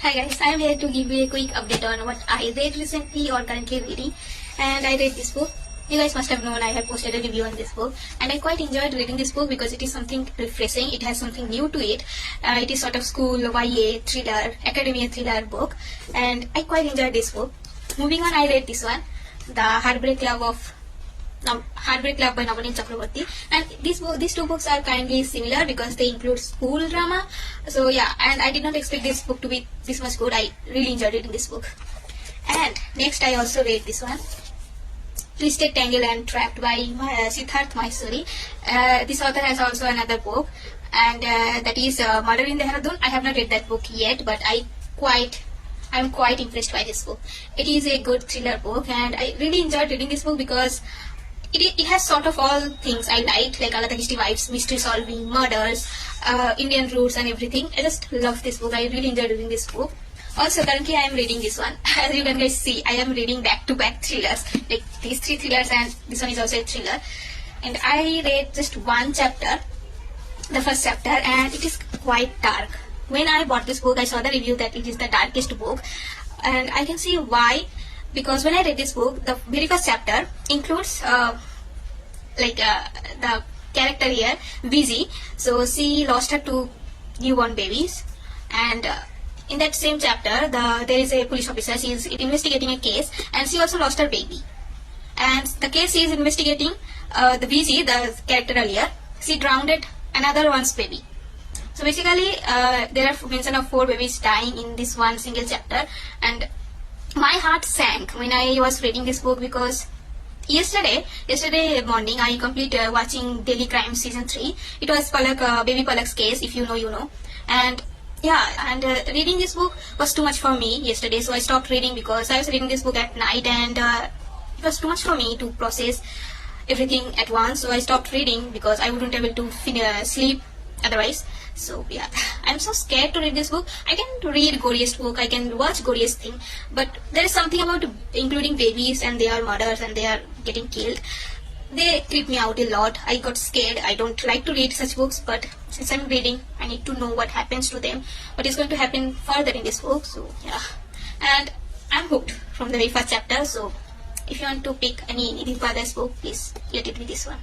Hi guys, I am here to give you a quick update on what I read recently or currently reading. And I read this book. You guys must have known I have posted a review on this book, and I quite enjoyed reading this book because it is something refreshing. It has something new to it. It is sort of school YA thriller, academia thriller book, and I quite enjoyed this book. Moving on, I read this one, The Heartbreak Club by Navani Chakraborty, and these two books are kindly similar because they include school drama. So yeah, and I did not expect this book to be this much good. I really enjoyed reading this book. And next, I also read this one, Twisted, Tangled and Trapped by Siddharth Maheshwari. This author has also another book, and that is Murder in Dehradun. I have not read that book yet, but I'm quite impressed by this book. It is a good thriller book, and I really enjoyed reading this book because it has sort of all things I like Agatha Christie vibes, mystery solving, murders, Indian roots and everything. I just love this book. I really enjoyed reading this book. Also, currently I am reading this one. As you can guys see, I am reading back-to-back thrillers, like these three thrillers, and this one is also a thriller. And I read just one chapter, the first chapter, and it is quite dark. When I bought this book, I saw the review that it is the darkest book, and I can see why. Because when I read this book, the very first chapter includes the character here, Vizi. So she lost her two newborn babies, and in that same chapter, there is a police officer. She is investigating a case, and she also lost her baby. And the case she is investigating, the Vizi, the character earlier, she drowned another one's baby. So basically, there are mention of 4 babies dying in this one single chapter, and my heart sank when I was reading this book because yesterday morning I completed watching Daily Crime season 3. It was baby Palak's case. If you know, you know. And yeah, and reading this book was too much for me yesterday, so I stopped reading because I was reading this book at night, and it was too much for me to process everything at once. So I stopped reading because I wouldn't be able to sleep otherwise. So yeah, I'm so scared to read this book. I can read goriest book, I can watch goriest thing, but there is something about including babies and their murders and they are getting killed. They creep me out a lot. I got scared. I don't like to read such books, but since I'm reading, I need to know what happens to them, what is going to happen further in this book. So yeah, and I'm hooked from the very first chapter. So if you want to pick any Nidhi Upadhyay's book, please let it be this one.